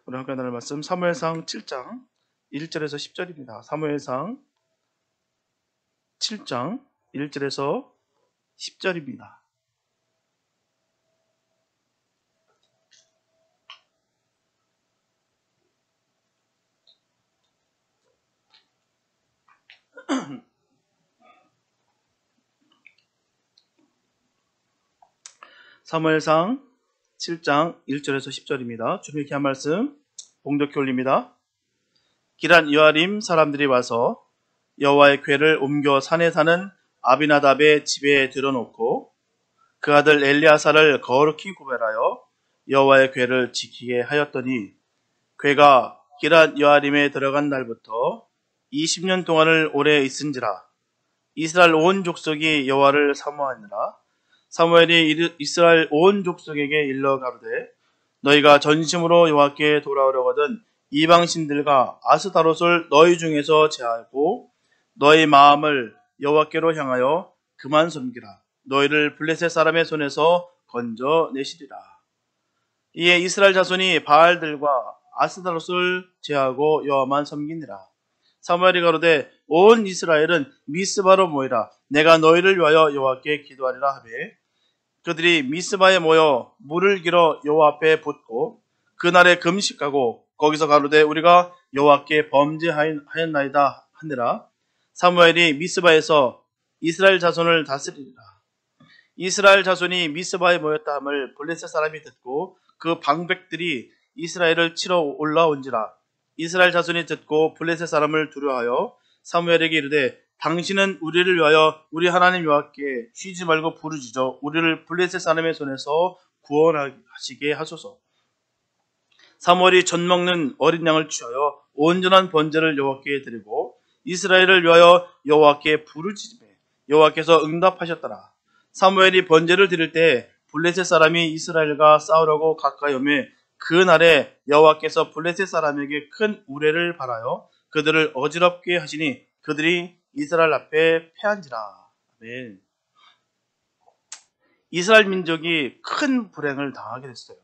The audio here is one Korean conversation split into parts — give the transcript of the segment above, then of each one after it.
오늘 함께 나눌 말씀 사무엘상 7장 1절에서 10절입니다. 사무엘상 7장 1절에서 10절입니다. 사무엘상 7장 1절에서 10절입니다. 주님 이렇게 한 말씀 봉독해 올립니다. 기럇 여아림 사람들이 와서 여호와의 궤를 옮겨 산에 사는 아비나답의 집에 들여놓고 그 아들 엘리아사를 거룩히 구별하여 여호와의 궤를 지키게 하였더니 궤가 기럇 여아림에 들어간 날부터 20년 동안을 오래 있은지라. 이스라엘 온 족속이 여호와를 사모하니라. 사무엘이 이스라엘 온 족속에게 일러 가로되 너희가 전심으로 여호와께 돌아오려거든 이방신들과 아스타롯을 너희 중에서 제하고 너희 마음을 여호와께로 향하여 그만 섬기라. 너희를 블레셋 사람의 손에서 건져내시리라. 이에 이스라엘 자손이 바알들과 아스타롯을 제하고 여호와만 섬기니라. 사무엘이 가로되 온 이스라엘은 미스바로 모이라. 내가 너희를 위하여 여호와께 기도하리라 하되 그들이 미스바에 모여 물을 길어 여호와 앞에 붓고 그날에 금식하고 거기서 가로되 우리가 여호와께 범죄하였나이다 하니라. 사무엘이 미스바에서 이스라엘 자손을 다스리리라. 이스라엘 자손이 미스바에 모였다 함을 블레셋 사람이 듣고 그 방백들이 이스라엘을 치러 올라온지라. 이스라엘 자손이 듣고 블레셋 사람을 두려워하여 사무엘에게 이르되 당신은 우리를 위하여 우리 하나님 여호와께 쉬지 말고 부르짖어 우리를 블레셋 사람의 손에서 구원하시게 하소서. 사무엘이 젖 먹는 어린 양을 취하여 온전한 번제를 여호와께 드리고 이스라엘을 위하여 여호와께 부르짖으매 여호와께서 응답하셨더라. 사무엘이 번제를 드릴 때 블레셋 사람이 이스라엘과 싸우려고 가까이 오매 그 날에 여호와께서 블레셋 사람에게 큰 우레를 발하여 그들을 어지럽게 하시니 그들이 이스라엘 앞에 패한지라. 아멘. 이스라엘 민족이 큰 불행을 당하게 됐어요.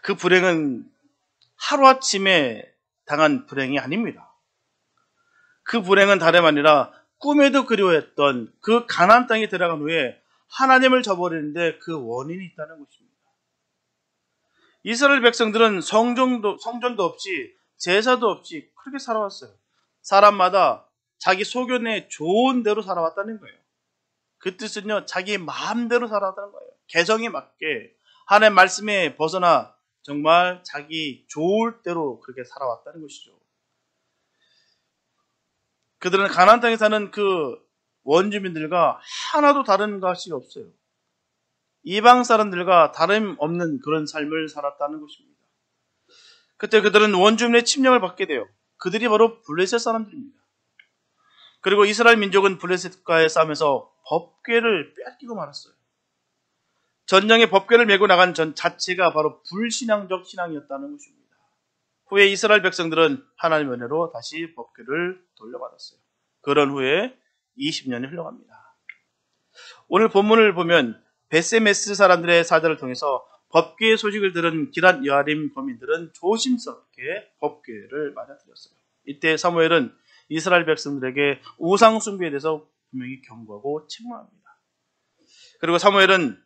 그 불행은 하루아침에 당한 불행이 아닙니다. 그 불행은 다름 아니라 꿈에도 그리워했던 그 가나안 땅에 들어간 후에 하나님을 저버리는데 그 원인이 있다는 것입니다. 이스라엘 백성들은 성전도 없이 제사도 없이 그렇게 살아왔어요. 사람마다 자기 소견에 좋은 대로 살아왔다는 거예요. 그 뜻은요, 자기 마음대로 살아왔다는 거예요. 개성에 맞게 하나님의 말씀에 벗어나 정말 자기 좋을 대로 그렇게 살아왔다는 것이죠. 그들은 가나안 땅에 사는 그 원주민들과 하나도 다른 것이 없어요. 이방 사람들과 다름없는 그런 삶을 살았다는 것입니다. 그때 그들은 원주민의 침략을 받게 돼요. 그들이 바로 블레셋 사람들입니다. 그리고 이스라엘 민족은 블레셋과의 싸움에서 법궤를 빼앗기고 말았어요. 전쟁에 법궤를 메고 나간 전 자체가 바로 불신앙적 신앙이었다는 것입니다. 후에 이스라엘 백성들은 하나님의 은혜로 다시 법궤를 돌려받았어요. 그런 후에 20년이 흘러갑니다. 오늘 본문을 보면 베세메스 사람들의 사자를 통해서 법궤의 소식을 들은 기럇 여아림 거민들은 조심스럽게 법궤를 맞아들였어요. 이때 사무엘은 이스라엘 백성들에게 우상 숭배에 대해서 분명히 경고하고 책망합니다. 그리고 사무엘은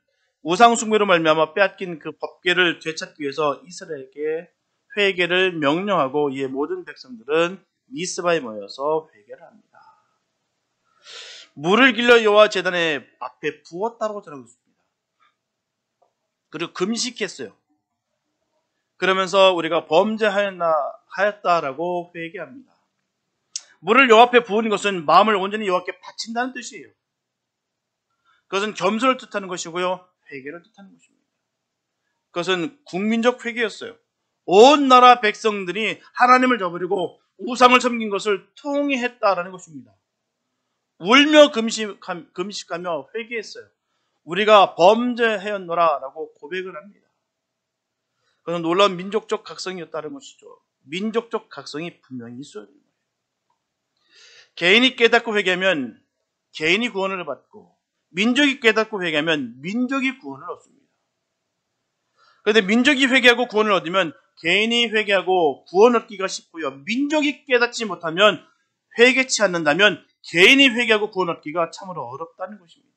우상 숭배로 말미암아 빼앗긴 그 법궤를 되찾기 위해서 이스라엘에게 회개를 명령하고 이에 모든 백성들은 미스바에 모여서 회개를 합니다. 물을 길러 여호와 제단의 앞에 부었다고 전하고 있습니다. 그리고 금식했어요. 그러면서 우리가 범죄하였다라고 회개합니다. 물을 여호와 앞에 부은 것은 마음을 온전히 여호와께 바친다는 뜻이에요. 그것은 겸손을 뜻하는 것이고요, 회개를 뜻하는 것입니다. 그것은 국민적 회개였어요. 온 나라 백성들이 하나님을 저버리고 우상을 섬긴 것을 통회했다라는 것입니다. 울며 금식하며 회개했어요. 우리가 범죄하였노라라고 고백을 합니다. 그것은 놀라운 민족적 각성이었다는 것이죠. 민족적 각성이 분명히 있어야 됩니다. 개인이 깨닫고 회개하면 개인이 구원을 받고 민족이 깨닫고 회개하면 민족이 구원을 얻습니다. 그런데 민족이 회개하고 구원을 얻으면 개인이 회개하고 구원 얻기가 쉽고요. 민족이 깨닫지 못하면 회개치 않는다면 개인이 회개하고 구원 얻기가 참으로 어렵다는 것입니다.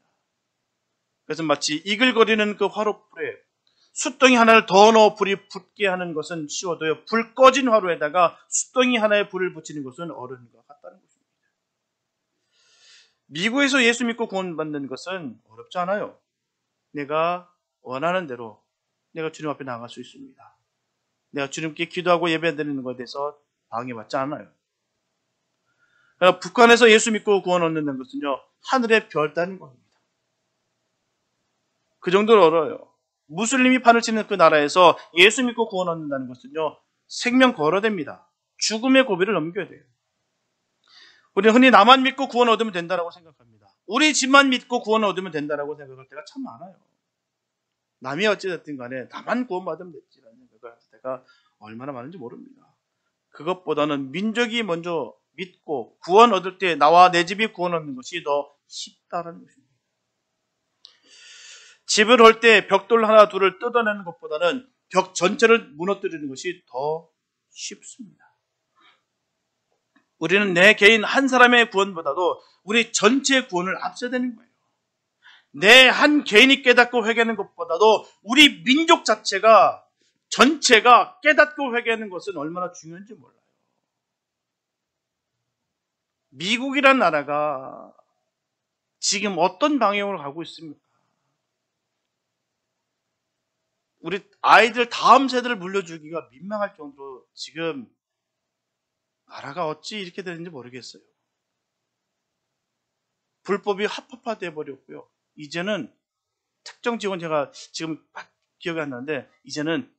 그래서 마치 이글거리는 그 화롯불에 숫덩이 하나를 더 넣어 불이 붙게 하는 것은 쉬워도요, 불 꺼진 화로에다가 숫덩이 하나에 불을 붙이는 것은 어려운 것 같다는 것입니다. 미국에서 예수 믿고 구원받는 것은 어렵지 않아요. 내가 원하는 대로 내가 주님 앞에 나갈 수 있습니다. 내가 주님께 기도하고 예배드리는 것에 대해서 방해받지 않아요. 그러나 북한에서 예수 믿고 구원 얻는 것은요, 하늘의 별 따는 겁니다. 그 정도로 어려워요. 무슬림이 판을 치는 그 나라에서 예수 믿고 구원 얻는다는 것은요, 생명 걸어댑니다. 죽음의 고비를 넘겨야 돼요. 우리는 흔히 나만 믿고 구원 얻으면 된다고 생각합니다. 우리 집만 믿고 구원 얻으면 된다고 생각할 때가 참 많아요. 남이 어찌됐든 간에 나만 구원받으면 됐지라는 생각을 할 때가 얼마나 많은지 모릅니다. 그것보다는 민족이 먼저 믿고 구원 얻을 때 나와 내 집이 구원 얻는 것이 더 쉽다는 것입니다. 집을 할 때 벽돌 하나 둘을 뜯어내는 것보다는 벽 전체를 무너뜨리는 것이 더 쉽습니다. 우리는 내 개인 한 사람의 구원보다도 우리 전체의 구원을 앞서야 되는 거예요. 내 한 개인이 깨닫고 회개하는 것보다도 우리 민족 자체가 전체가 깨닫고 회개하는 것은 얼마나 중요한지 몰라요. 미국이란 나라가 지금 어떤 방향으로 가고 있습니까? 우리 아이들 다음 세대를 물려주기가 민망할 정도로 지금 나라가 어찌 이렇게 되는지 모르겠어요. 불법이 합법화되어 버렸고요. 이제는 특정 지원 제가 지금 기억이 안 나는데 이제는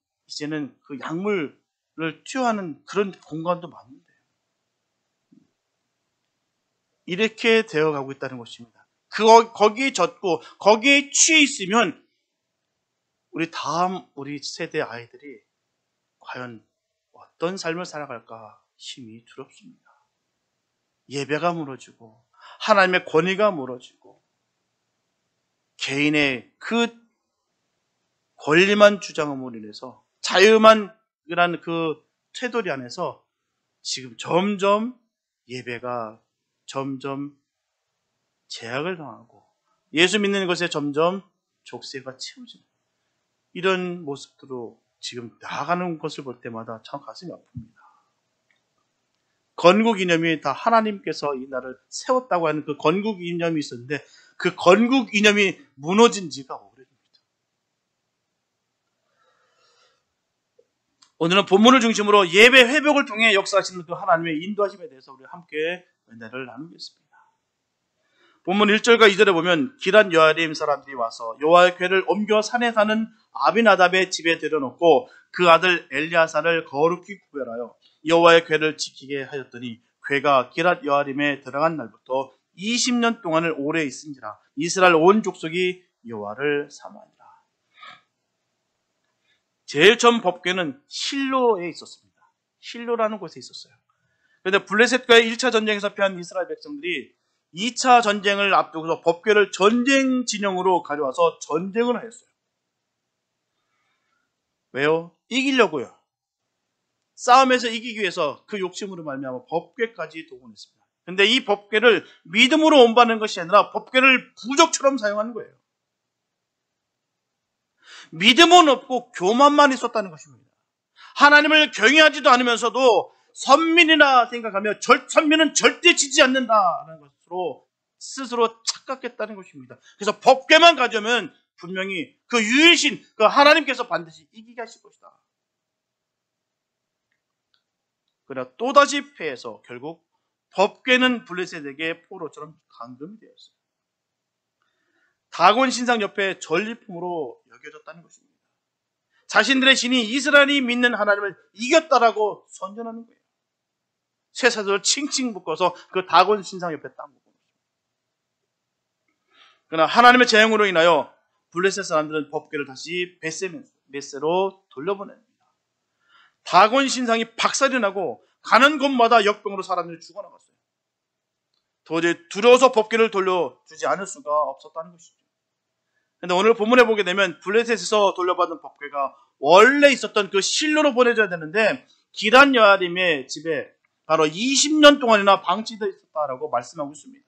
그 약물을 투여하는 그런 공간도 많은데 이렇게 되어가고 있다는 것입니다. 거기에 젖고 거기에 취해 있으면 우리 세대 아이들이 과연 어떤 삶을 살아갈까 힘이 두렵습니다. 예배가 무너지고 하나님의 권위가 무너지고 개인의 그 권리만 주장함으로 인해서 자유만이라는 그 태도리 안에서 지금 점점 예배가 점점 제약을 당하고 예수 믿는 것에 점점 족쇄가 채워집니다. 이런 모습으로 지금 나아가는 것을 볼 때마다 참 가슴이 아픕니다. 건국 이념이 다 하나님께서 이 나라를 세웠다고 하는 그 건국 이념이 있었는데 그 건국 이념이 무너진 지가 오래됩니다. 오늘은 본문을 중심으로 예배 회복을 통해 역사하시는 그 하나님의 인도하심에 대해서 우리 함께 은혜를 나누겠습니다. 본문 1절과 2절에 보면 기란 여아림 사람들이 와서 여호와의 궤를 옮겨 산에 사는 아비나답의 집에 들여놓고 그 아들 엘리아사를 거룩히 구별하여 여호와의 궤를 지키게 하였더니 궤가 기란 여아림에 들어간 날부터 20년 동안을 오래 있은지라 이스라엘 온 족속이 여호와를 사모하니라. 제일 처음 법궤는 실로에 있었습니다. 실로라는 곳에 있었어요. 그런데 블레셋과의 1차 전쟁에서 패한 이스라엘 백성들이 2차 전쟁을 앞두고서 법궤를 전쟁 진영으로 가져와서 전쟁을 하였어요. 왜요? 이기려고요. 싸움에서 이기기 위해서 그 욕심으로 말미암아 법궤까지 동원했습니다. 그런데 이 법궤를 믿음으로 옮받는 것이 아니라 법궤를 부적처럼 사용하는 거예요. 믿음은 없고 교만만 있었다는 것입니다. 하나님을 경외하지도 않으면서도 선민이라 생각하며 선민은 절대 지지 않는다라는 것으로 스스로 착각했다는 것입니다. 그래서 법궤만 가져오면 분명히 그 유일신 그 하나님께서 반드시 이기게 하실 것이다. 그러나 또다시 패해서 결국 법궤는 블레셋에게 포로처럼 감금이 되었어요. 다곤 신상 옆에 전리품으로 여겨졌다는 것입니다. 자신들의 신이 이스라엘이 믿는 하나님을 이겼다라고 선전하는 거예요. 쇠사슬을 칭칭 묶어서 그 다곤 신상 옆에 딱 묶어놓습니다. 그러나 하나님의 재앙으로 인하여 블레셋 사람들은 법궤를 다시 벳세로 돌려보냅니다. 다곤 신상이 박살이 나고 가는 곳마다 역병으로 사람들이 죽어나갔어요. 도저히 두려워서 법궤를 돌려주지 않을 수가 없었다는 것이죠. 그런데 오늘 본문에 보게 되면 블레셋에서 돌려받은 법궤가 원래 있었던 그 실로로 보내줘야 되는데 기란 여아림의 집에 바로 20년 동안이나 방치되어 있었다라고 말씀하고 있습니다.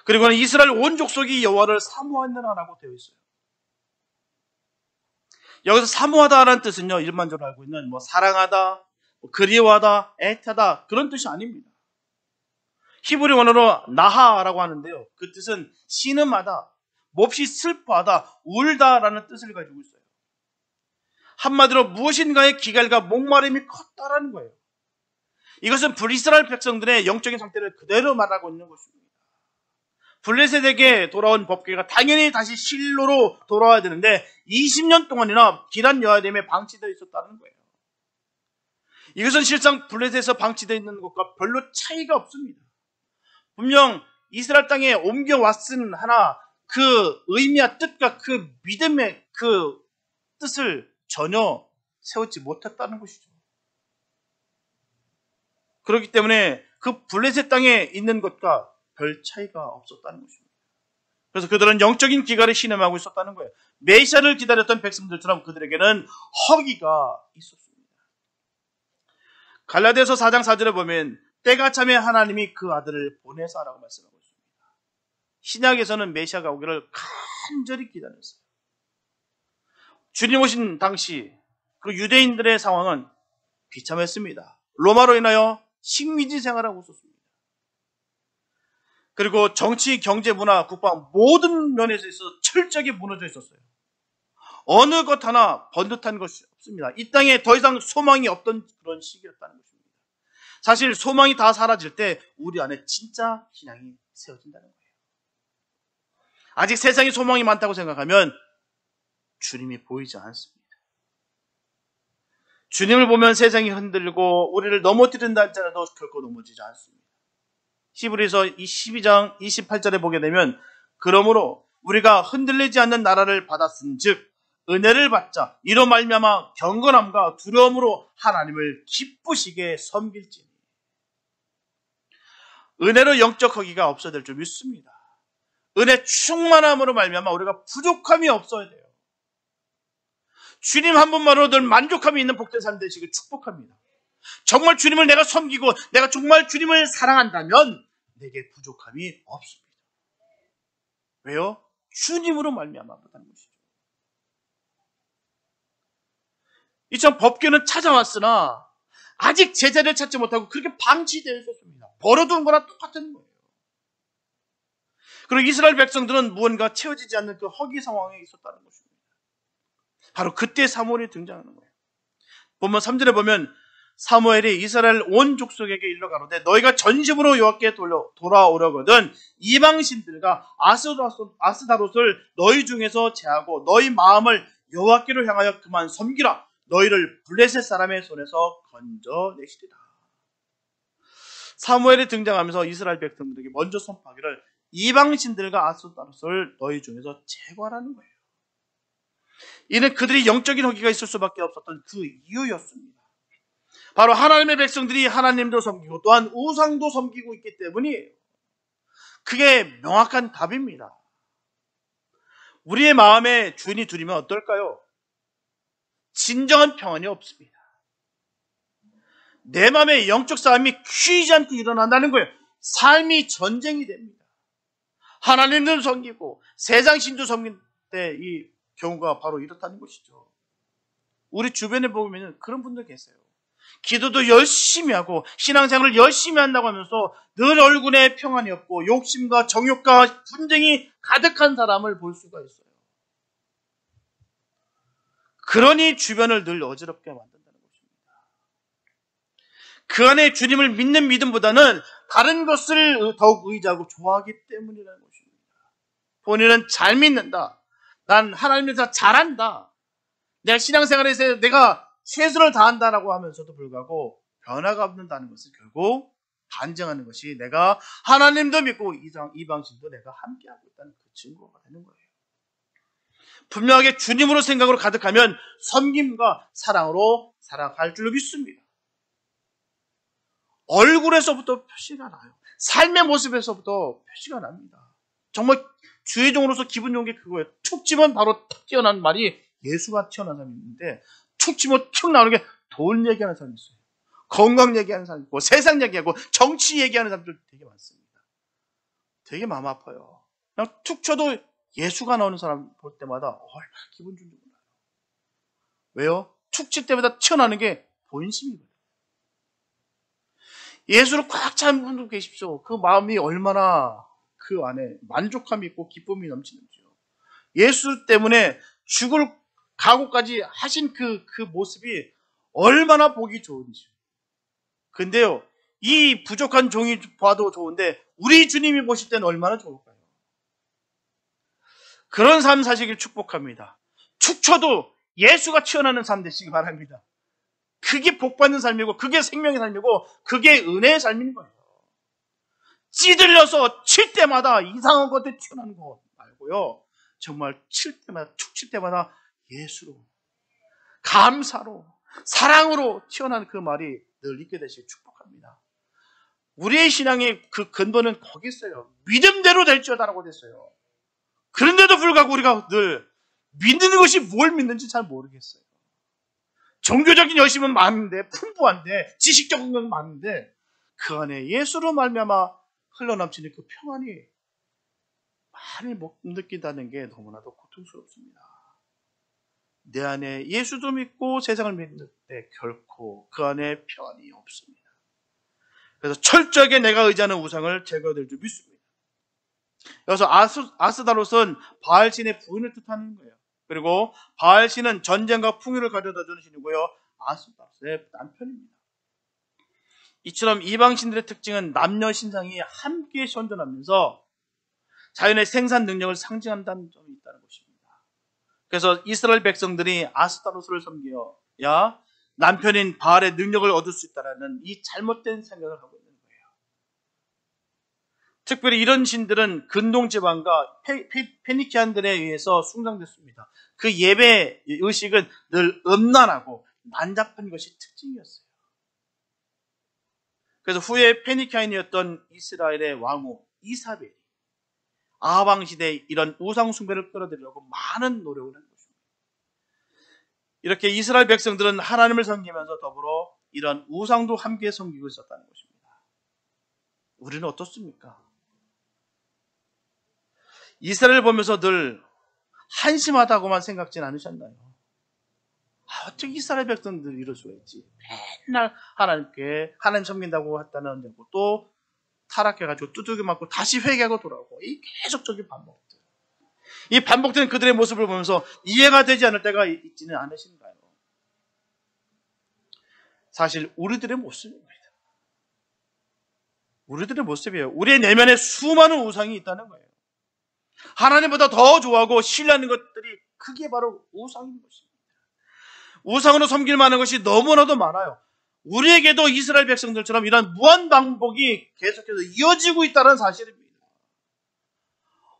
그리고는 이스라엘 온 족속이 여호와를 사모하느라라고 되어 있어요. 여기서 사모하다라는 뜻은요, 일반적으로 알고 있는 사랑하다, 그리워하다, 애타다 그런 뜻이 아닙니다. 히브리 원어로 나하라고 하는데요, 그 뜻은 신음하다, 몹시 슬퍼하다, 울다라는 뜻을 가지고 있어요. 한마디로 무엇인가의 기갈과 목마름이 컸다라는 거예요. 이것은 불이스라엘 백성들의 영적인 상태를 그대로 말하고 있는 것입니다. 블레셋에게 돌아온 법궤가 당연히 다시 실로로 돌아와야 되는데 20년 동안이나 기란 여아림에 방치되어 있었다는 거예요. 이것은 실상 블레셋에서 방치되어 있는 것과 별로 차이가 없습니다. 분명 이스라엘 땅에 옮겨왔은 하나 그 의미와 뜻과 그 믿음의 그 뜻을 전혀 세우지 못했다는 것이죠. 그렇기 때문에 그 블레셋 땅에 있는 것과 별 차이가 없었다는 것입니다. 그래서 그들은 영적인 기갈에 신음하고 있었다는 거예요. 메시아를 기다렸던 백성들처럼 그들에게는 허기가 있었습니다. 갈라디아서 4장 4절에 보면 때가 차면 하나님이 그 아들을 보내사라고 말씀하고 있습니다. 신약에서는 메시아가 오기를 간절히 기다렸어요. 주님 오신 당시 그 유대인들의 상황은 비참했습니다. 로마로 인하여 식민지 생활하고 있었습니다. 그리고 정치, 경제, 문화, 국방 모든 면에서 있어서 철저하게 무너져 있었어요. 어느 것 하나 번듯한 것이 없습니다. 이 땅에 더 이상 소망이 없던 그런 시기였다는 것입니다. 사실 소망이 다 사라질 때 우리 안에 진짜 신앙이 세워진다는 거예요. 아직 세상에 소망이 많다고 생각하면 주님이 보이지 않습니다. 주님을 보면 세상이 흔들고 우리를 넘어뜨린다 할지라도 결코 넘어지지 않습니다. 히브리서 12장 28절에 보게 되면 그러므로 우리가 흔들리지 않는 나라를 받았은즉 은혜를 받자 이로 말미암아 경건함과 두려움으로 하나님을 기쁘시게 섬길지니. 은혜로 영적 허기가 없어야 될 줄 믿습니다. 은혜 충만함으로 말미암아 우리가 부족함이 없어야 돼요. 주님 한 분만으로 늘 만족함이 있는 복된 삶 되시길 축복합니다. 정말 주님을 내가 섬기고 내가 정말 주님을 사랑한다면 내게 부족함이 없습니다. 왜요? 주님으로 말미암아 그렇다는 것이죠. 이처럼 법궤는 찾아왔으나 아직 제자리를 찾지 못하고 그렇게 방치되어 있었습니다. 버려둔 거나 똑같은 거예요. 그리고 이스라엘 백성들은 무언가 채워지지 않는 그 허기 상황에 있었다는 것입니다. 바로 그때 사무엘이 등장하는 거예요. 보면 3절에 보면 사무엘이 이스라엘 온 족속에게 일러 가로되 너희가 전심으로 여호와께 돌아오려거든 이방신들과 아스다롯을 너희 중에서 제하고 너희 마음을 여호와께로 향하여 그만 섬기라. 너희를 블레셋 사람의 손에서 건져내시리라. 사무엘이 등장하면서 이스라엘 백성들에게 먼저 선포하기를 이방신들과 아스다롯을 너희 중에서 제거하라는 거예요. 이는 그들이 영적인 허기가 있을 수밖에 없었던 그 이유였습니다. 바로 하나님의 백성들이 하나님도 섬기고 또한 우상도 섬기고 있기 때문이에요. 그게 명확한 답입니다. 우리의 마음에 주인이 둘이면 어떨까요? 진정한 평안이 없습니다. 내 마음에 영적 싸움이 퀴지 않고 일어난다는 거예요. 삶이 전쟁이 됩니다. 하나님도 섬기고 세상 신도 섬길 때 이 경우가 바로 이렇다는 것이죠. 우리 주변에 보면 그런 분들 계세요. 기도도 열심히 하고 신앙생활을 열심히 한다고 하면서 늘 얼굴에 평안이 없고 욕심과 정욕과 분쟁이 가득한 사람을 볼 수가 있어요. 그러니 주변을 늘 어지럽게 만든다는 것입니다. 그 안에 주님을 믿는 믿음보다는 다른 것을 더욱 의지하고 좋아하기 때문이라는 것입니다. 본인은 잘 믿는다. 난 하나님에서 잘한다. 내가 신앙생활에서 내가 최선을 다한다라고 하면서도 불구하고 변화가 없는다는 것을 결국 반증하는 것이 내가 하나님도 믿고 이방신도 내가 함께하고 있다는 그 증거가 되는 거예요. 분명하게 주님으로 생각으로 가득하면 섬김과 사랑으로 살아갈 줄로 믿습니다. 얼굴에서부터 표시가 나요. 삶의 모습에서부터 표시가 납니다. 정말 주의 종으로서 기분 좋은 게 그거예요. 툭 치면 바로 탁 튀어나온 말이 예수가 튀어나온 사람이 있는데 툭 치면 툭 나오는 게 돈 얘기하는 사람이 있어요. 건강 얘기하는 사람이 있고 세상 얘기하고 정치 얘기하는 사람들 되게 많습니다. 되게 마음 아파요. 그냥 툭 쳐도 예수가 나오는 사람 볼 때마다 얼마나 기분 좋은지 몰라요. 왜요? 툭 칠 때마다 튀어나오는 게 본심이거든요. 예수를 꽉 찬 분들 계십시오. 그 마음이 얼마나 그 안에 만족감이 있고 기쁨이 넘치는지요. 예수 때문에 죽을 각오까지 하신 그 모습이 얼마나 보기 좋은지요. 근데요, 이 부족한 종이 봐도 좋은데 우리 주님이 보실 때는 얼마나 좋을까요? 그런 삶 사시길 축복합니다. 축 쳐도 예수가 튀어나오는 삶 되시기 바랍니다. 그게 복받는 삶이고 그게 생명의 삶이고 그게 은혜의 삶인 거예요. 찌들려서 칠 때마다 이상한 것들 튀어나오는 거 말고요. 정말 칠 때마다 툭 칠 때마다 예수로, 감사로, 사랑으로 튀어나오는 그 말이 늘 있게 되시길 축복합니다. 우리의 신앙의 그 근본은 거기 있어요. 믿음대로 될지어다라고 됐어요. 그런데도 불구하고 우리가 늘 믿는 것이 뭘 믿는지 잘 모르겠어요. 종교적인 열심은 많은데, 풍부한데, 지식적인 건 많은데 그 안에 예수로 말미암아 흘러넘치는 그 평안이 많이 못 느낀다는 게 너무나도 고통스럽습니다. 내 안에 예수도 믿고 세상을 믿는데 결코 그 안에 평안이 없습니다. 그래서 철저하게 내가 의지하는 우상을 제거될 줄 믿습니다. 여기서 아스다롯은 바알신의 부인을 뜻하는 거예요. 그리고 바알신은 전쟁과 풍요를 가져다 주는 신이고요. 아스다롯의 남편입니다. 이처럼 이방신들의 특징은 남녀 신상이 함께 현존하면서 자연의 생산 능력을 상징한다는 점이 있다는 것입니다. 그래서 이스라엘 백성들이 아스타롯을 섬겨야 남편인 바알의 능력을 얻을 수 있다는 이 잘못된 생각을 하고 있는 거예요. 특별히 이런 신들은 근동지방과 페니키안들에 의해서 숭상됐습니다. 그 예배 의식은 늘 음란하고 난잡한 것이 특징이었어요. 그래서 후에 페니키안이었던 이스라엘의 왕후 이사벨이 아방 시대에 이런 우상 숭배를 끌어들이려고 많은 노력을 한 것입니다. 이렇게 이스라엘 백성들은 하나님을 섬기면서 더불어 이런 우상도 함께 섬기고 있었다는 것입니다. 우리는 어떻습니까? 이스라엘을 보면서 늘 한심하다고만 생각진 않으셨나요? 어떻게 이스라엘 백성들이 이럴 수가 있지? 맨날 하나님 섬긴다고 했다는 데고 또 타락해가지고 두들겨 맞고 다시 회개하고 돌아오고 이 계속적인 반복들. 이 반복되는 그들의 모습을 보면서 이해가 되지 않을 때가 있지는 않으신가요? 사실 우리들의 모습입니다. 우리들의 모습이에요. 우리의 내면에 수많은 우상이 있다는 거예요. 하나님보다 더 좋아하고 신뢰하는 것들이 그게 바로 우상인 것입니다. 우상으로 섬길 만한 것이 너무나도 많아요. 우리에게도 이스라엘 백성들처럼 이런 무한 반복이 계속해서 이어지고 있다는 사실입니다.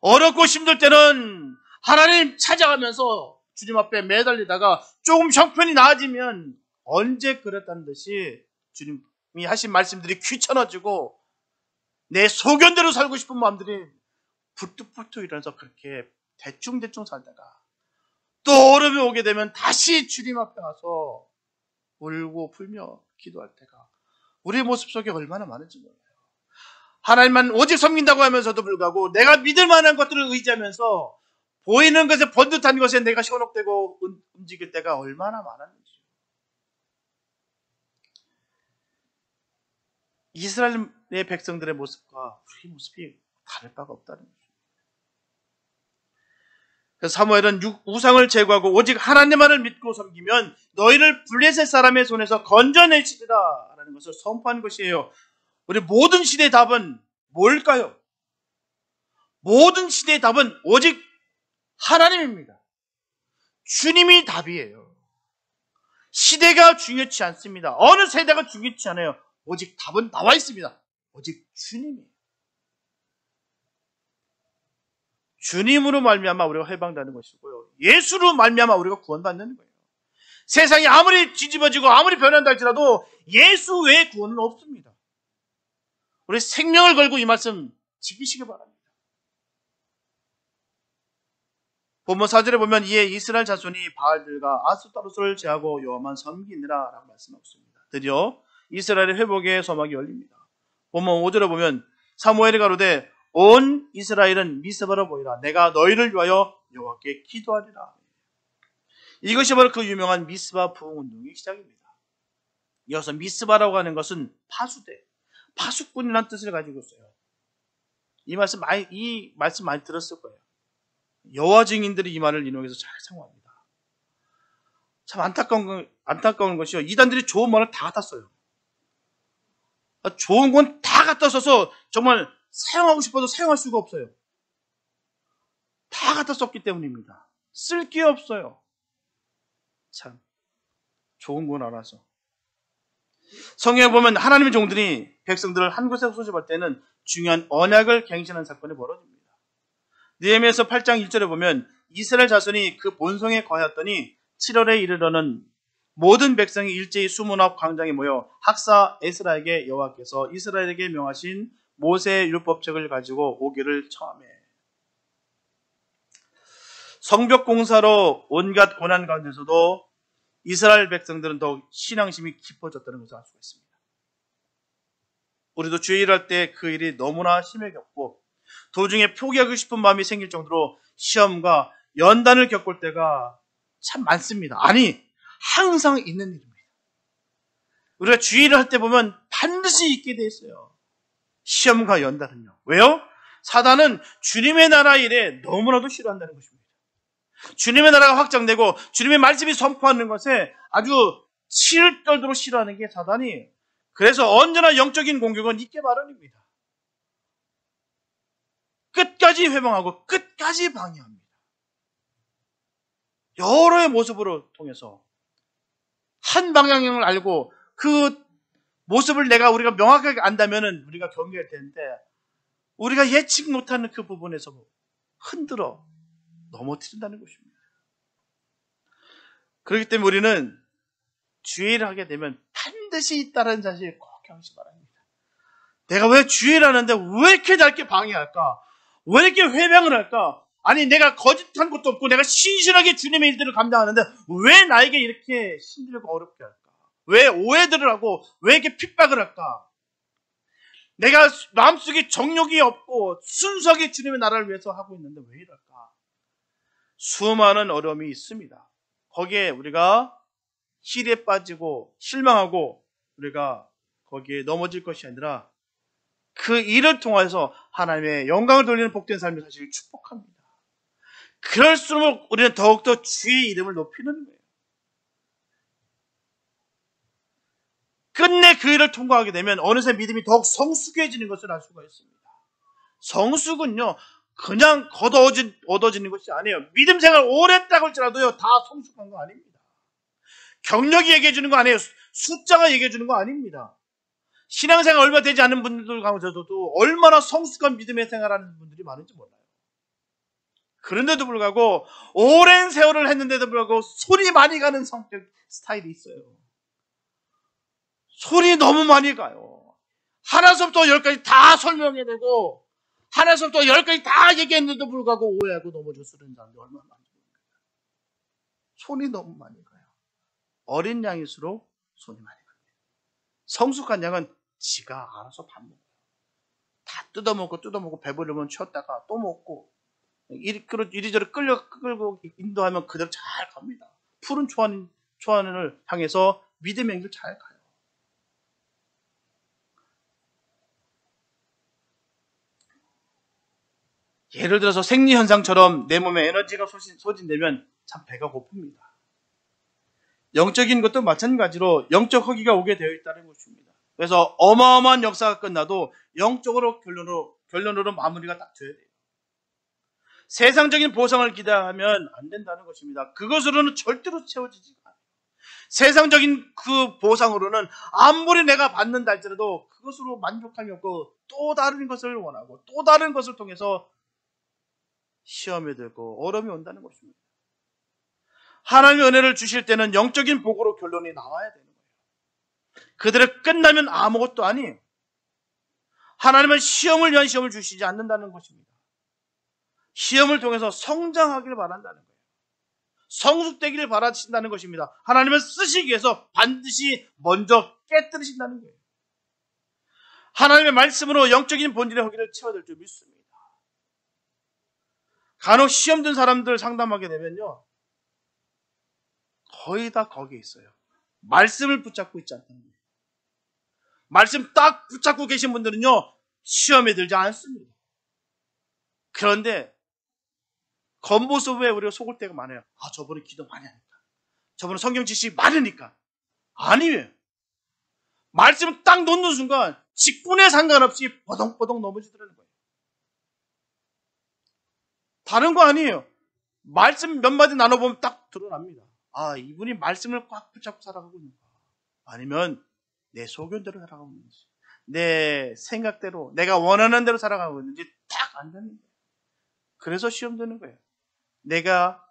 어렵고 힘들 때는 하나님 찾아가면서 주님 앞에 매달리다가 조금 형편이 나아지면 언제 그랬다는 듯이 주님이 하신 말씀들이 귀찮아지고 내 소견대로 살고 싶은 마음들이 불뚝불뚝 일어나서 그렇게 대충대충 살다가 또 어려움이 오게 되면 다시 주님 앞에 와서 울고 풀며 기도할 때가 우리의 모습 속에 얼마나 많은지 몰라요. 하나님만 오직 섬긴다고 하면서도 불구하고 내가 믿을 만한 것들을 의지하면서 보이는 것에 번듯한 것에 내가 현혹되고 움직일 때가 얼마나 많았는지. 이스라엘의 백성들의 모습과 우리의 모습이 다를 바가 없다는 거죠. 그래서 사무엘은 우상을 제거하고 오직 하나님만을 믿고 섬기면 너희를 블레셋 사람의 손에서 건져내시리라 라는 것을 선포한 것이에요. 우리 모든 시대의 답은 뭘까요? 모든 시대의 답은 오직 하나님입니다. 주님이 답이에요. 시대가 중요치 않습니다. 어느 세대가 중요치 않아요. 오직 답은 나와 있습니다. 오직 주님이에요. 주님으로 말미암아 우리가 해방되는 것이고요. 예수로 말미암아 우리가 구원받는 거예요. 세상이 아무리 뒤집어지고 아무리 변한다 할지라도 예수 외에 구원은 없습니다. 우리 생명을 걸고 이 말씀 지키시기 바랍니다. 본문 4절에 보면 이에 이스라엘 자손이 바알들과 아스타로스를 제하고 여호와만 섬기니라 라고 말씀하고 있습니다. 드디어 이스라엘의 회복의 소막이 열립니다. 본문 5절에 보면 사무엘이 가로되 온 이스라엘은 미스바로 모이라 내가 너희를 위하여 여호와께 기도하리라. 이것이 바로 그 유명한 미스바 부흥운동의 시작입니다. 이어서 미스바라고 하는 것은 파수대, 파수꾼이라는 뜻을 가지고 있어요. 이 말씀 많이 들었을 거예요. 여호와 증인들이 이 말을 인용해서 잘 사용합니다. 참 안타까운 것이요. 이단들이 좋은 말을 다 갖다 써요. 좋은 건 다 갖다 써서 정말 사용하고 싶어도 사용할 수가 없어요. 다 갖다 썼기 때문입니다. 쓸 게 없어요. 참 좋은 건 알아서. 성경에 보면 하나님의 종들이 백성들을 한 곳에 소집할 때는 중요한 언약을 갱신하는 사건이 벌어집니다. 느헤미야서 8장 1절에 보면 이스라엘 자손이 그 본성에 거하였더니 7월에 이르러는 모든 백성이 일제히 수문 앞 광장에 모여 학사 에스라에게 여호와께서 이스라엘에게 명하신 모세의 율법책을 가지고 오기를 청하매. 성벽 공사로 온갖 고난 가운데서도 이스라엘 백성들은 더욱 신앙심이 깊어졌다는 것을 알 수가 있습니다. 우리도 주의 일할 때 그 일이 너무나 심하게 겪고 도중에 포기하고 싶은 마음이 생길 정도로 시험과 연단을 겪을 때가 참 많습니다. 아니, 항상 있는 일입니다. 우리가 주의 일을 할 때 보면 반드시 있게 돼 있어요. 시험과 연단은요. 왜요? 사단은 주님의 나라 일에 너무나도 싫어한다는 것입니다. 주님의 나라가 확장되고 주님의 말씀이 선포하는 것에 아주 치를 떨도록 싫어하는 게 사단이. 그래서 언제나 영적인 공격은 있게 마련입니다. 끝까지 회방하고 끝까지 방해합니다. 여러의 모습으로 통해서 한 방향을 알고 그 모습을 우리가 명확하게 안다면 우리가 경계할 텐데 우리가 예측 못하는 그 부분에서 흔들어 넘어뜨린다는 것입니다. 그렇기 때문에 우리는 주의를 하게 되면 반드시 있다는 사실을 꼭 경시 바랍니다. 내가 왜 주의를 하는데 왜 이렇게 짧게 방해할까? 왜 이렇게 회방을 할까? 아니 내가 거짓한 것도 없고 내가 신실하게 주님의 일들을 감당하는데 왜 나에게 이렇게 힘들고 어렵게 할까? 왜 오해들을 하고 왜 이렇게 핍박을 할까? 내가 마음속에 정욕이 없고 순수하게 주님의 나라를 위해서 하고 있는데 왜 이럴까? 수많은 어려움이 있습니다. 거기에 우리가 실에 빠지고 실망하고 우리가 거기에 넘어질 것이 아니라 그 일을 통해서 하나님의 영광을 돌리는 복된 삶의 사실을 축복합니다. 그럴수록 우리는 더욱더 주의 이름을 높이는 거예요. 끝내 그 일을 통과하게 되면 어느새 믿음이 더욱 성숙해지는 것을 알 수가 있습니다. 성숙은요 그냥 얻어지는 것이 아니에요. 믿음 생활 오래 했다고 할지라도요 다 성숙한 거 아닙니다. 경력이 얘기해 주는 거 아니에요. 숫자가 얘기해 주는 거 아닙니다. 신앙생활 얼마 되지 않은 분들 가운데서도 얼마나 성숙한 믿음의 생활하는 분들이 많은지 몰라요. 그런데도 불구하고 오랜 세월을 했는데도 불구하고 소리 많이 가는 성격 스타일이 있어요. 소리 너무 많이 가요. 하나서부터 열까지 다 설명해야 되고 하나서부터 열까지 다 얘기했는데도 불구하고 오해하고 넘어져 쓰는 사람들이 얼마나 많은지 모릅니다. 손이 너무 많이 가요. 어린 양일수록 손이 많이 갑니다. 성숙한 양은 지가 알아서 밥 먹어요. 다 뜯어먹고 배부르면 쉬었다가 또 먹고 이리저리 끌고 인도하면 그대로 잘 갑니다. 푸른 초안을 향해서 믿음의 행길 잘 가요. 예를 들어서 생리현상처럼 내 몸에 에너지가 소진되면 참 배가 고픕니다. 영적인 것도 마찬가지로 영적 허기가 오게 되어 있다는 것입니다. 그래서 어마어마한 역사가 끝나도 영적으로 결론으로 마무리가 딱 돼야 돼요. 세상적인 보상을 기대하면 안 된다는 것입니다. 그것으로는 절대로 채워지지 않아요. 세상적인 그 보상으로는 아무리 내가 받는다 할지라도 그것으로 만족함이 없고 또 다른 것을 원하고 또 다른 것을 통해서 시험에 들고 어려움이 온다는 것입니다. 하나님의 은혜를 주실 때는 영적인 복으로 결론이 나와야 되는 거예요. 그대로 끝나면 아무것도 아니에요. 하나님은 시험을 위한 시험을 주시지 않는다는 것입니다. 시험을 통해서 성장하기를 바란다는 거예요. 성숙되기를 바라신다는 것입니다. 하나님은 쓰시기 위해서 반드시 먼저 깨뜨리신다는 거예요. 하나님의 말씀으로 영적인 본질의 허기를 채워야 될 줄 믿습니다. 간혹 시험 든 사람들 상담하게 되면요, 거의 다 거기에 있어요. 말씀을 붙잡고 있지 않다는 거예요. 말씀 딱 붙잡고 계신 분들은요, 시험에 들지 않습니다. 그런데 겉모습에 우리가 속을 때가 많아요. 아, 저번에 기도 많이 하니까, 저번에 성경 지식이 많으니까. 아니에요. 말씀을 딱 놓는 순간 직분에 상관없이 버덩버덩 넘어지더라는 거예요. 다른 거 아니에요. 말씀 몇 마디 나눠보면 딱 드러납니다. 아, 이분이 말씀을 꽉 붙잡고 살아가고 있는가, 아니면 내 소견대로 살아가고 있는지, 내 생각대로, 내가 원하는 대로 살아가고 있는지 딱 안다는 거예요. 그래서 시험 드는 거예요. 내가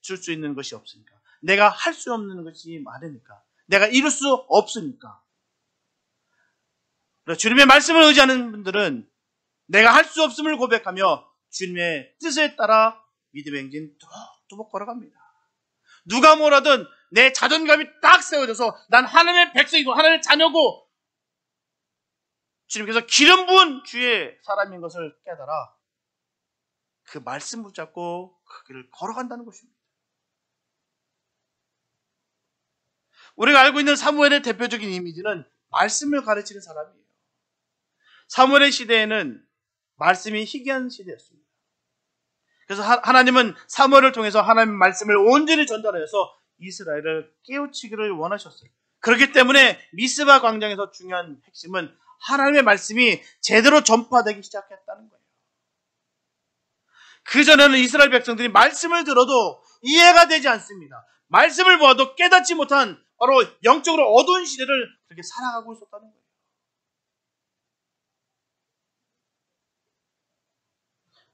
줄 수 있는 것이 없으니까, 내가 할 수 없는 것이 많으니까, 내가 이룰 수 없으니까. 주님의 말씀을 의지하는 분들은 내가 할 수 없음을 고백하며 주님의 뜻에 따라 믿음의 행진 뚜벅뚜벅 걸어갑니다. 누가 뭐라든 내 자존감이 딱 세워져서 난 하나님의 백성이고 하나님의 자녀고 주님께서 기름 부은 주의 사람인 것을 깨달아 그 말씀 붙잡고 그 길을 걸어간다는 것입니다. 우리가 알고 있는 사무엘의 대표적인 이미지는 말씀을 가르치는 사람이에요. 사무엘의 시대에는 말씀이 희귀한 시대였습니다. 그래서 하나님은 사무엘을 통해서 하나님의 말씀을 온전히 전달해서 이스라엘을 깨우치기를 원하셨어요. 그렇기 때문에 미스바 광장에서 중요한 핵심은 하나님의 말씀이 제대로 전파되기 시작했다는 거예요. 그전에는 이스라엘 백성들이 말씀을 들어도 이해가 되지 않습니다. 말씀을 보아도 깨닫지 못한 바로 영적으로 어두운 시대를 그렇게 살아가고 있었다는 거예요.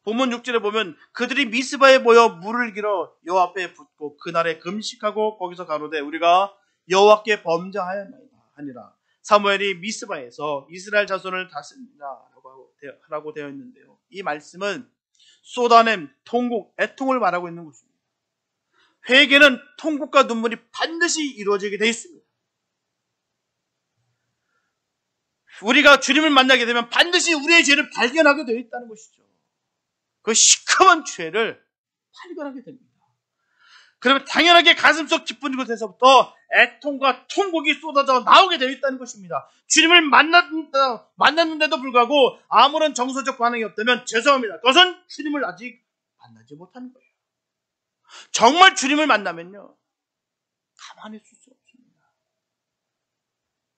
본문 6절에 보면 그들이 미스바에 모여 물을 길어 여호와 앞에 붓고 그날에 금식하고 거기서 가로되 우리가 여호와께 범죄하였나이다. 사무엘이 미스바에서 이스라엘 자손을 다스리라고 되어 있는데요. 이 말씀은 쏟아냄, 통곡, 애통을 말하고 있는 것입니다. 회개는 통곡과 눈물이 반드시 이루어지게 되어 있습니다. 우리가 주님을 만나게 되면 반드시 우리의 죄를 발견하게 되어 있다는 것이죠. 그 시커먼 죄를 발견하게 됩니다. 그러면 당연하게 가슴속 깊은 곳에서부터 애통과 통곡이 쏟아져 나오게 되어 있다는 것입니다. 주님을 만났는데도 불구하고 아무런 정서적 반응이 없다면 죄송합니다. 그것은 주님을 아직 만나지 못한 거예요. 정말 주님을 만나면요, 가만히 있을 수 없습니다.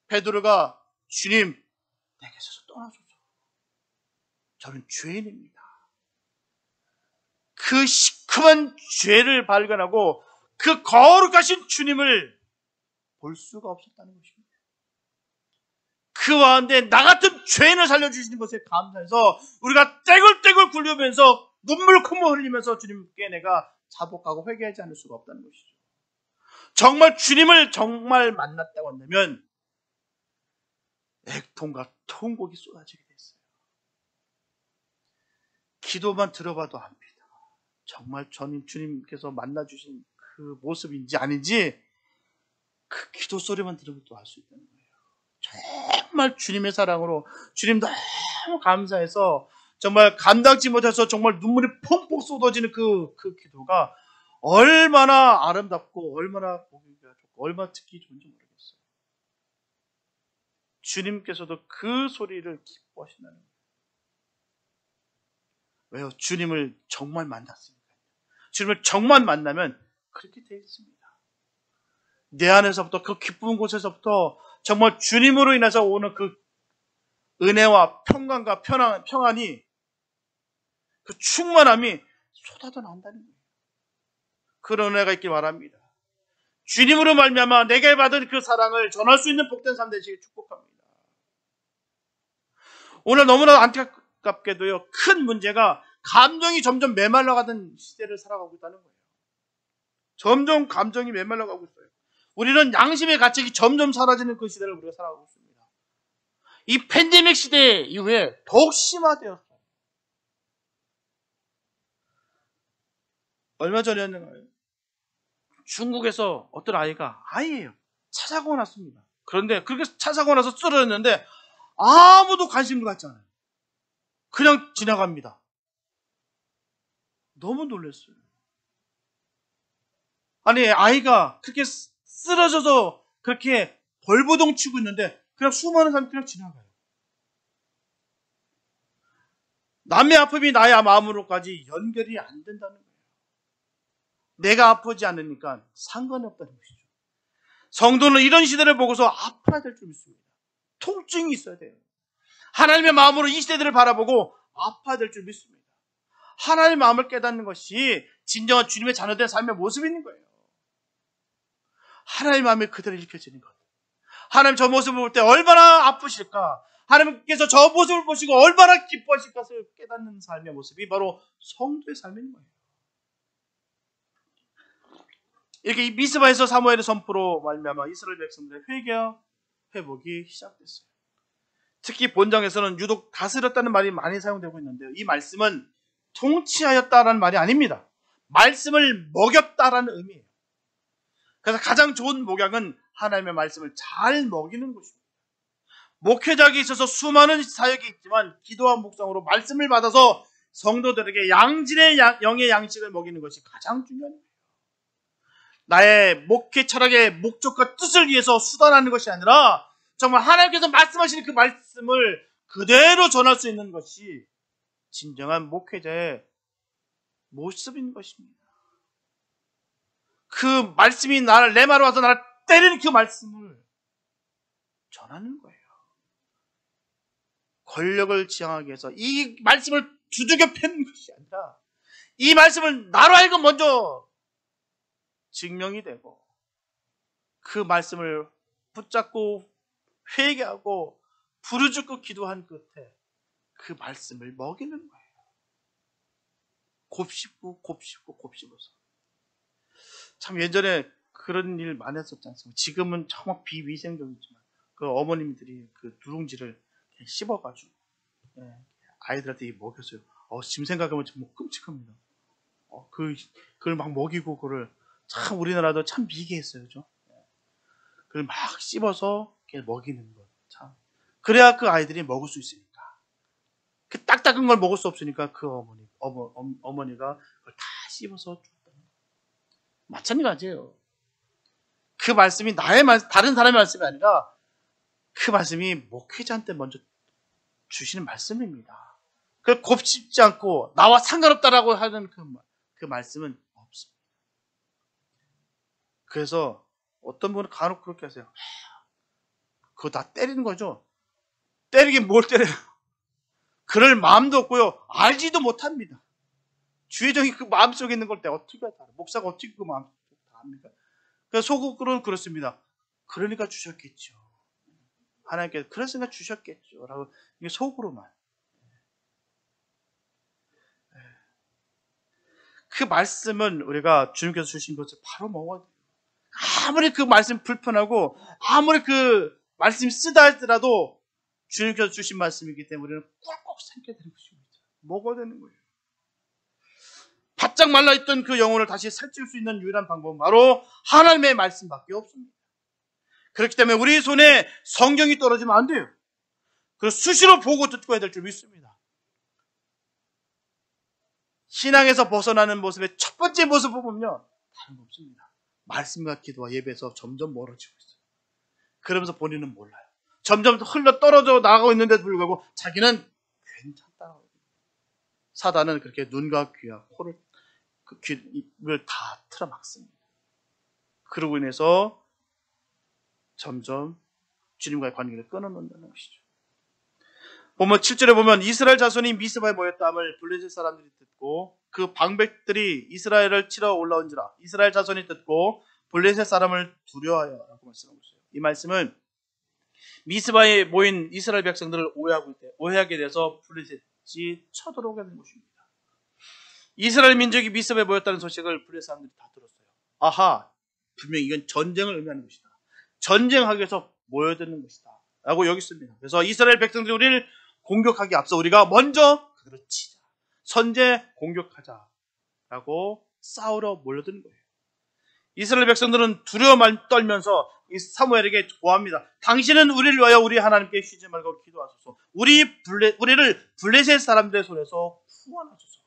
베드로가 주님, 내게서 떠나소서. 저는 죄인입니다. 그 시큼한 죄를 발견하고 그 거룩하신 주님을 볼 수가 없었다는 것입니다. 그 가운데 나 같은 죄인을 살려주시는 것에 감사해서 우리가 떼굴떼굴 굴려면서 눈물 콧물 흘리면서 주님께 내가 자복하고 회개하지 않을 수가 없다는 것이죠. 정말 주님을 정말 만났다고 한다면 애통과 통곡이 쏟아지게 됐어요. 기도만 들어봐도 압니다. 정말 주님께서 만나주신 그 모습인지 아닌지 그 기도 소리만 들어도 알 수 있다는 거예요. 정말 주님의 사랑으로 주님 너무 감사해서 정말 감당치 못해서 정말 눈물이 펑펑 쏟아지는 그 기도가 얼마나 아름답고 얼마나 보기가 좋고 얼마나 듣기 좋은지 모르겠어요. 주님께서도 그 소리를 기뻐하신다는 거예요. 왜요? 주님을 정말 만났습니다. 주님을 정말 만나면 그렇게 되어 있습니다. 내 안에서부터 그 기쁜 곳에서부터 정말 주님으로 인해서 오는 그 은혜와 평강과 평안이 그 충만함이 쏟아져 나온다는 거예요. 그런 은혜가 있길 바랍니다. 주님으로 말미암아 내게 받은 그 사랑을 전할 수 있는 복된 삶 되시길 축복합니다. 오늘 너무나 안타깝게도요, 큰 문제가 감정이 점점 메말라가는 시대를 살아가고 있다는 거예요. 점점 감정이 메말라가고 있어요. 우리는 양심의 가책이 점점 사라지는 그 시대를 우리가 살아가고 있습니다. 이 팬데믹 시대 이후에 더욱 심화되었어요. 얼마 전이었는가요? 중국에서 어떤 아이예요. 차 사고가 났습니다. 그런데 그렇게 차 사고가 나서 쓰러졌는데 아무도 관심을 갖지 않아요. 그냥 지나갑니다. 너무 놀랐어요. 아니, 아이가 그렇게 쓰러져서 그렇게 벌보동 치고 있는데 그냥 수많은 사람이 그냥 지나가요. 남의 아픔이 나의 마음으로까지 연결이 안 된다는 거예요. 내가 아프지 않으니까 상관이 없다는 것이죠. 성도는 이런 시대를 보고서 아파야 될 줄 믿습니다. 통증이 있어야 돼요. 하나님의 마음으로 이 시대들을 바라보고 아파야 될 줄 믿습니다. 하나님의 마음을 깨닫는 것이 진정한 주님의 자녀된 삶의 모습인 거예요. 하나님의 마음이 그대로 읽혀지는 것. 하나님 저 모습을 볼 때 얼마나 아프실까? 하나님께서 저 모습을 보시고 얼마나 기뻐하실 것을 깨닫는 삶의 모습이 바로 성도의 삶인 거예요. 이렇게 이 미스바에서 사무엘의 선포로 말미암아 이스라엘 백성들의 회개와 회복이 시작됐어요. 특히 본장에서는 유독 다스렸다는 말이 많이 사용되고 있는데요. 이 말씀은 통치하였다라는 말이 아닙니다. 말씀을 먹였다라는 의미예요. 그래서 가장 좋은 목약은 하나님의 말씀을 잘 먹이는 것입니다. 목회자에게 있어서 수많은 사역이 있지만 기도와 묵상으로 말씀을 받아서 성도들에게 양질의 영의 양식을 먹이는 것이 가장 중요한 거예요. 나의 목회 철학의 목적과 뜻을 위해서 수단하는 것이 아니라 정말 하나님께서 말씀하시는 그 말씀을 그대로 전할 수 있는 것이 진정한 목회자의 모습인 것입니다. 그 말씀이 내 말에 와서 나를 때리는 그 말씀을 전하는 거예요. 권력을 지향하기 위해서 이 말씀을 두들겨 패는 것이 아니라 이 말씀을 나로 하여금 먼저 증명이 되고 그 말씀을 붙잡고 회개하고 부르짖고 기도한 끝에 그 말씀을 먹이는 거예요. 곱씹어서. 참 예전에 그런 일 많이 했었지 않습니까? 지금은 정말 비위생적이지만 그 어머님들이 그 누룽지를 씹어가지고 아이들한테 먹였어요. 지금 생각하면 정말 끔찍합니다. 그걸 막 먹이고 그걸 참 우리나라도 참 미개했어요, 그죠? 그걸 막 씹어서 먹이는 것 참. 그래야 그 아이들이 먹을 수 있으니까. 그 딱딱한 걸 먹을 수 없으니까 그 어머니가 그걸 다 씹어서 줬다. 마찬가지예요. 그 말씀이 나의 다른 사람의 말씀이 아니라 그 말씀이 목회자한테 먼저 주시는 말씀입니다. 그걸 곱씹지 않고 나와 상관없다라고 하는 그 말씀은 없습니다. 그래서 어떤 분은 간혹 그렇게 하세요. 그거 다 때리는 거죠. 때리긴 뭘 때려요. 그럴 마음도 없고요. 알지도 못합니다. 주의 종이 그 마음속에 있는 걸 때 어떻게 알아? 목사가 어떻게 그 마음속에 다 압니까? 그래서 속으로는 그렇습니다. 그러니까 주셨겠죠. 하나님께서 그랬으니까 주셨겠죠. 라고 이게 속으로만. 그 말씀은 우리가 주님께서 주신 것을 바로 먹어야 돼요. 아무리 그 말씀이 불편하고 아무리 그 말씀이 쓰다 할지라도 주님께서 주신 말씀이기 때문에 우리는 꾹꾹 삼켜야 되는 것입니다. 먹어야 되는 거예요. 바짝 말라있던 그 영혼을 다시 살찔 수 있는 유일한 방법은 바로 하나님의 말씀밖에 없습니다. 그렇기 때문에 우리 손에 성경이 떨어지면 안 돼요. 그래서 수시로 보고 듣고 해야 될 줄 믿습니다. 신앙에서 벗어나는 모습의 첫 번째 모습을 보면요. 다른 거 없습니다. 말씀과 기도와 예배에서 점점 멀어지고 있어요. 그러면서 본인은 몰라요. 점점 흘러 떨어져 나가고 있는데도 불구하고 자기는 괜찮다고. 사단은 그렇게 눈과 귀와 코를 입을 다 틀어막습니다. 그러고 인해서 점점 주님과의 관계를 끊어놓는다는 것이죠. 보면 7절에 보면 이스라엘 자손이 미스바에 모였다함을 블레셋 사람들이 듣고 그 방백들이 이스라엘을 치러 올라온지라 이스라엘 자손이 듣고 블레셋 사람을 두려워하여 라고 말씀하고 있어요. 이 말씀은 미스바에 모인 이스라엘 백성들을 오해하게 돼서 블레셋이 쳐들어오게 된 것입니다. 이스라엘 민족이 미스바에 모였다는 소식을 블레셋 사람들이 다 들었어요. 아하, 분명히 이건 전쟁을 의미하는 것이다. 전쟁하기 위해서 모여드는 것이다. 라고 여겼습니다. 그래서 이스라엘 백성들이 우리를 공격하기 앞서 우리가 먼저 그들을 치자. 선제 공격하자. 라고 싸우러 몰려드는 거예요. 이스라엘 백성들은 두려워만 떨면서 이 사무엘에게 고합니다. 당신은 우리를 위하여 우리 하나님께 쉬지 말고 기도하소서. 우리를 블레셋 사람들의 손에서 구원하소서.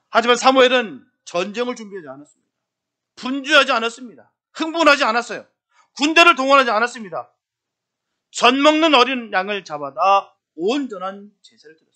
하지만 사무엘은 전쟁을 준비하지 않았습니다. 분주하지 않았습니다. 흥분하지 않았어요. 군대를 동원하지 않았습니다. 젖 먹는 어린 양을 잡아다 온전한 제사를 드렸어요.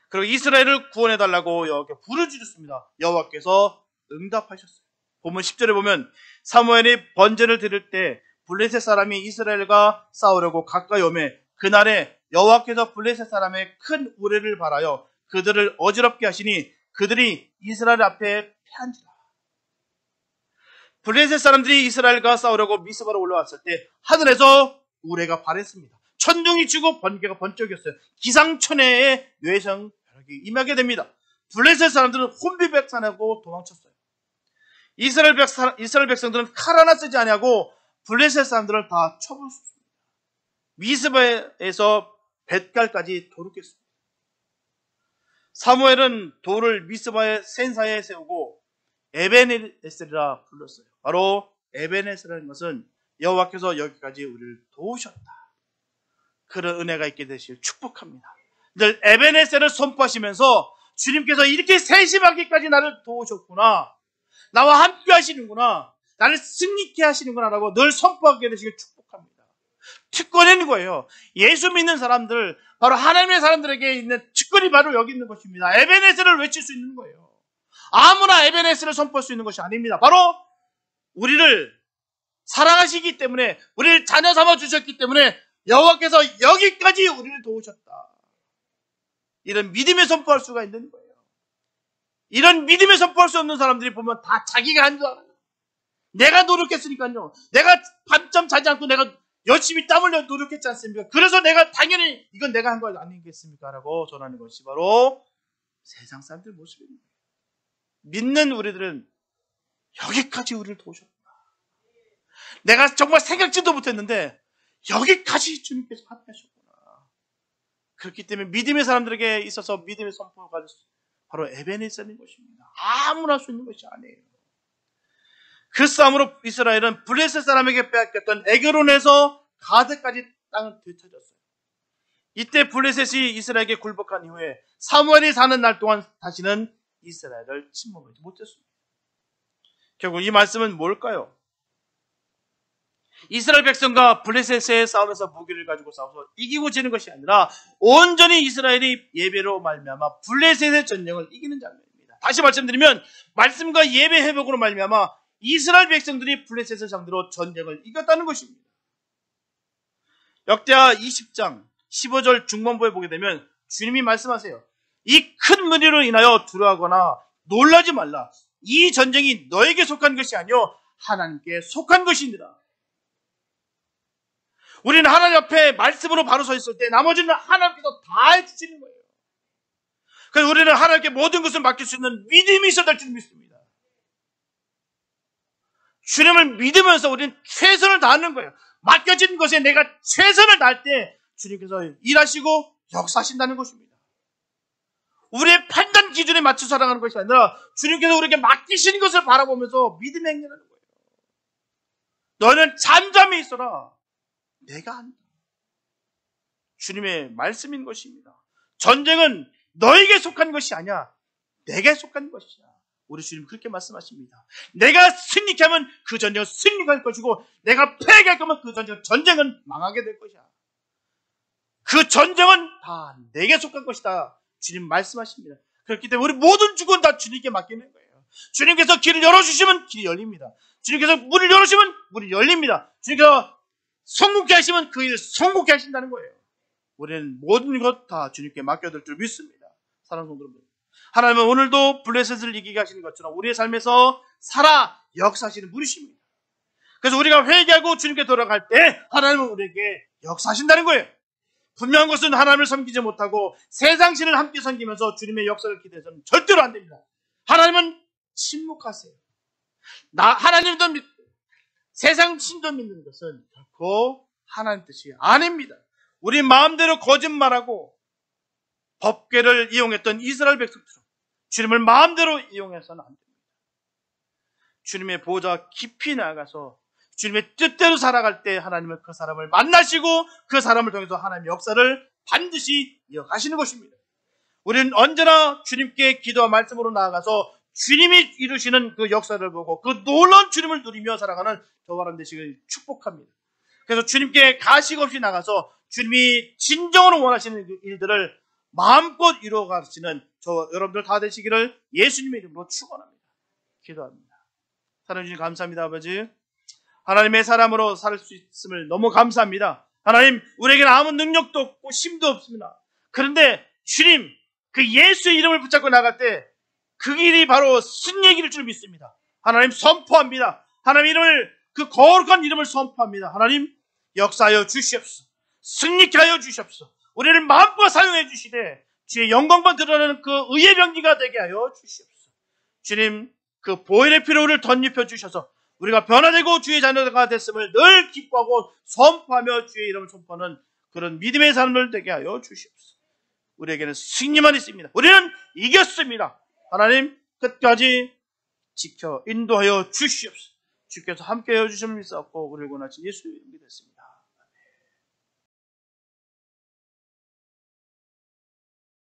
그리고 이스라엘을 구원해달라고 여호와께 부르짖었습니다. 여호와께서 응답하셨어요. 보면 10절에 보면 사무엘이 번제를 드릴 때 블레셋 사람이 이스라엘과 싸우려고 가까이 오매 그날에 여호와께서 블레셋 사람의 큰 우레를 발하여 그들을 어지럽게 하시니 그들이 이스라엘 앞에 패한지라. 블레셋 사람들이 이스라엘과 싸우려고 미스바로 올라왔을 때 하늘에서 우레가 발했습니다. 천둥이 치고 번개가 번쩍였어요. 기상천외의 뇌성 벼락이 임하게 됩니다. 블레셋 사람들은 혼비백산하고 도망쳤어요. 이스라엘 백성들은 칼 하나 쓰지 아니하고 블레셋 사람들을 다 쳐부었습니다. 미스바에서 벳갈까지 도륙했습니다. 사무엘은 돌을 미스바의 센사에 세우고 에베네셀이라 불렀어요. 바로 에베네셀이라는 것은 여호와께서 여기까지 우리를 도우셨다. 그런 은혜가 있게 되시길 축복합니다. 늘 에베네셀을 선포하시면서 주님께서 이렇게 세심하게까지 나를 도우셨구나. 나와 함께 하시는구나. 나를 승리케 하시는구나 라고 늘 선포하게 되시길 축복합니다. 특권이 있는 거예요. 예수 믿는 사람들, 바로 하나님의 사람들에게 있는 특권이 바로 여기 있는 것입니다. 에베네셀을 외칠 수 있는 거예요. 아무나 에베네셀을 선포할 수 있는 것이 아닙니다. 바로 우리를 사랑하시기 때문에, 우리를 자녀 삼아 주셨기 때문에 여호와께서 여기까지 우리를 도우셨다. 이런 믿음의 선포할 수가 있는 거예요. 이런 믿음의 선포할 수 없는 사람들이 보면 다 자기가 한 줄 알아요. 내가 노력했으니까요. 내가 밤잠 자지 않고 내가 열심히 땀 흘려 노력했지 않습니까? 그래서 내가 당연히 이건 내가 한 거 아니겠습니까? 라고 전하는 것이 바로 세상 사람들 모습입니다. 믿는 우리들은 여기까지 우리를 도우셨구나. 내가 정말 생각지도 못했는데 여기까지 주님께서 함께하셨구나. 그렇기 때문에 믿음의 사람들에게 있어서 믿음의 선포가 바로 에베네셀인 것입니다. 아무나 할 수 있는 것이 아니에요. 그 싸움으로 이스라엘은 블레셋 사람에게 빼앗겼던 에그론에서 가드까지 땅을 되찾았어요. 이때 블레셋이 이스라엘에게 굴복한 이후에 사무엘이 사는 날 동안 다시는 이스라엘을 침범하지 못했습니다. 결국 이 말씀은 뭘까요? 이스라엘 백성과 블레셋의 싸움에서 무기를 가지고 싸워서 이기고 지는 것이 아니라 온전히 이스라엘이 예배로 말미암아 블레셋의 전쟁을 이기는 장면입니다. 다시 말씀드리면 말씀과 예배 회복으로 말미암아 이스라엘 백성들이 블레셋을 상대로 전쟁을 이겼다는 것입니다. 역대하 20장 15절 중반부에 보게 되면 주님이 말씀하세요. 이 큰 무리로 인하여 두려워하거나 놀라지 말라. 이 전쟁이 너에게 속한 것이 아니요 하나님께 속한 것이니라. 우리는 하나님 앞에 말씀으로 바로 서 있을 때 나머지는 하나님께서 다 해주시는 거예요. 그래서 우리는 하나님께 모든 것을 맡길 수 있는 믿음이 있어야 될 줄 믿습니다. 주님을 믿으면서 우리는 최선을 다하는 거예요. 맡겨진 것에 내가 최선을 다할 때 주님께서 일하시고 역사하신다는 것입니다. 우리의 판단 기준에 맞춰 살아가는 것이 아니라 주님께서 우리에게 맡기신 것을 바라보면서 믿음의 행위하는 거예요. 너는 잠잠히 있어라. 내가 한다. 주님의 말씀인 것입니다. 전쟁은 너에게 속한 것이 아니야. 내게 속한 것이야. 우리 주님 그렇게 말씀하십니다. 내가 승리케 하면 그 전쟁은 승리할 것이고 내가 패하게 하면 그 전쟁은 망하게 될 것이야. 그 전쟁은 다 내게 속한 것이다. 주님 말씀하십니다. 그렇기 때문에 우리 모든 주권 다 주님께 맡기는 거예요. 주님께서 길을 열어주시면 길이 열립니다. 주님께서 문을 열어주시면 문이 열립니다. 주님께서 성공케 하시면 그 일을 성공케 하신다는 거예요. 우리는 모든 것 다 주님께 맡겨둘 줄 믿습니다. 사랑하는 성도 여러분, 하나님은 오늘도 블레셋을 이기게 하시는 것처럼 우리의 삶에서 살아 역사하시는 분이십니다. 그래서 우리가 회개하고 주님께 돌아갈 때 하나님은 우리에게 역사하신다는 거예요. 분명한 것은 하나님을 섬기지 못하고 세상 신을 함께 섬기면서 주님의 역사를 기대해서는 절대로 안 됩니다. 하나님은 침묵하세요. 하나님도 믿고 세상 신도 믿는 것은 결코 하나님 뜻이 아닙니다. 우리 마음대로 거짓말하고 법궤를 이용했던 이스라엘 백성처럼 주님을 마음대로 이용해서는 안 됩니다. 주님의 보좌 깊이 나아가서 주님의 뜻대로 살아갈 때 하나님은 그 사람을 만나시고 그 사람을 통해서 하나님의 역사를 반드시 이어가시는 것입니다. 우리는 언제나 주님께 기도와 말씀으로 나아가서 주님이 이루시는 그 역사를 보고 그 놀라운 주님을 누리며 살아가는 저와 여러분 되시길 축복합니다. 그래서 주님께 가식 없이 나가서 주님이 진정으로 원하시는 그 일들을 마음껏 이루어가시는 저 여러분들 다 되시기를 예수님의 이름으로 축원합니다. 기도합니다. 사랑해 주님 감사합니다. 아버지, 하나님의 사람으로 살 수 있음을 너무 감사합니다. 하나님, 우리에게는 아무 능력도 없고 힘도 없습니다. 그런데 주님, 그 예수의 이름을 붙잡고 나갈 때 그 길이 바로 승리의 길일 줄 믿습니다. 하나님 선포합니다. 하나님 이름을, 그 거룩한 이름을 선포합니다. 하나님 역사하여 주시옵소서. 승리케 하여 주시옵소서. 우리를 마음껏 사용해 주시되 주의 영광만 드러나는 그 의의 병기가 되게 하여 주시옵소서. 주님, 그 보혈의 피로 우리를 덧입혀 주셔서 우리가 변화되고 주의 자녀가 됐음을 늘 기뻐하고 선포하며 주의 이름을 선포하는 그런 믿음의 삶을 되게 하여 주시옵소서. 우리에게는 승리만 있습니다. 우리는 이겼습니다. 하나님 끝까지 지켜 인도하여 주시옵소서. 주께서 함께하여 주시면 믿사옵고 우리를 권하신 예수의 이름입니다.